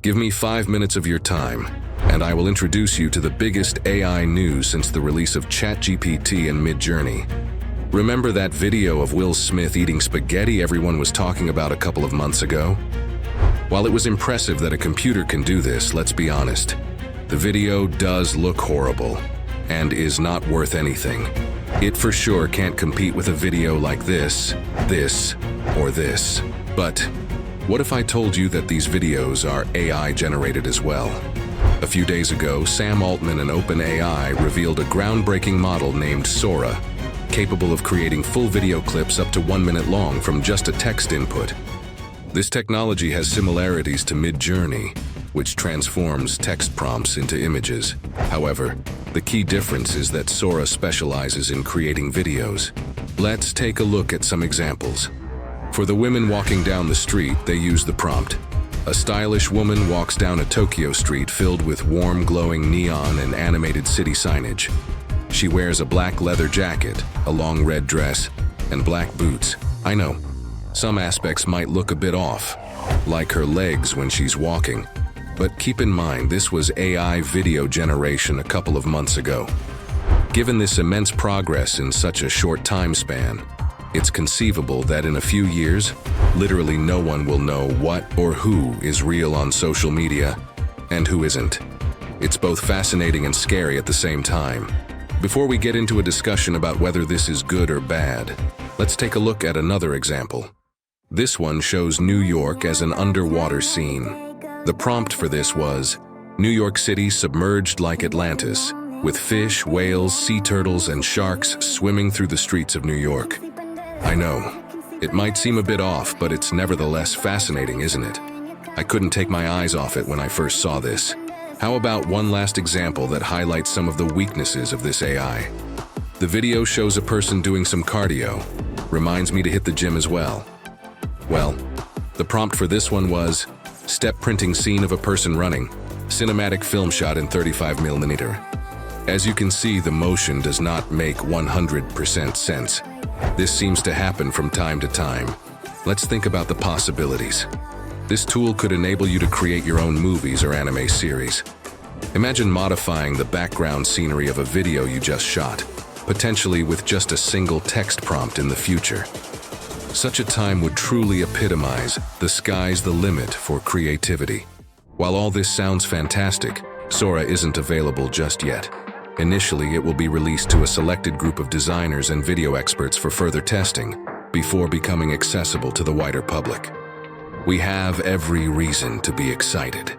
Give me 5 minutes of your time, and I will introduce you to the biggest AI news since the release of ChatGPT and Midjourney. Remember that video of Will Smith eating spaghetti everyone was talking about a couple of months ago? While it was impressive that a computer can do this, let's be honest, the video does look horrible and is not worth anything. It for sure can't compete with a video like this, or this. But what if I told you that these videos are AI generated as well? A few days ago, Sam Altman and OpenAI revealed a groundbreaking model named Sora, capable of creating full video clips up to 1 minute long from just a text input. This technology has similarities to Midjourney, which transforms text prompts into images. However, the key difference is that Sora specializes in creating videos. Let's take a look at some examples. For the women walking down the street, they use the prompt. A stylish woman walks down a Tokyo street filled with warm, glowing neon and animated city signage. She wears a black leather jacket, a long red dress, and black boots. I know, some aspects might look a bit off, like her legs when she's walking. But keep in mind, this was AI video generation a couple of months ago. Given this immense progress in such a short time span, it's conceivable that in a few years, literally no one will know what or who is real on social media and who isn't. It's both fascinating and scary at the same time. Before we get into a discussion about whether this is good or bad, let's take a look at another example. This one shows New York as an underwater scene. The prompt for this was, New York City submerged like Atlantis, with fish, whales, sea turtles, and sharks swimming through the streets of New York. I know, it might seem a bit off, but it's nevertheless fascinating, isn't it? I couldn't take my eyes off it when I first saw this. How about one last example that highlights some of the weaknesses of this AI? The video shows a person doing some cardio. Reminds me to hit the gym as well. Well, the prompt for this one was, step printing scene of a person running, cinematic film shot in 35mm. As you can see, the motion does not make 100% sense. This seems to happen from time to time. Let's think about the possibilities. This tool could enable you to create your own movies or anime series. Imagine modifying the background scenery of a video you just shot, potentially with just a single text prompt in the future. Such a time would truly epitomize the sky's the limit for creativity. While all this sounds fantastic, Sora isn't available just yet. Initially, it will be released to a selected group of designers and video experts for further testing, before becoming accessible to the wider public. We have every reason to be excited.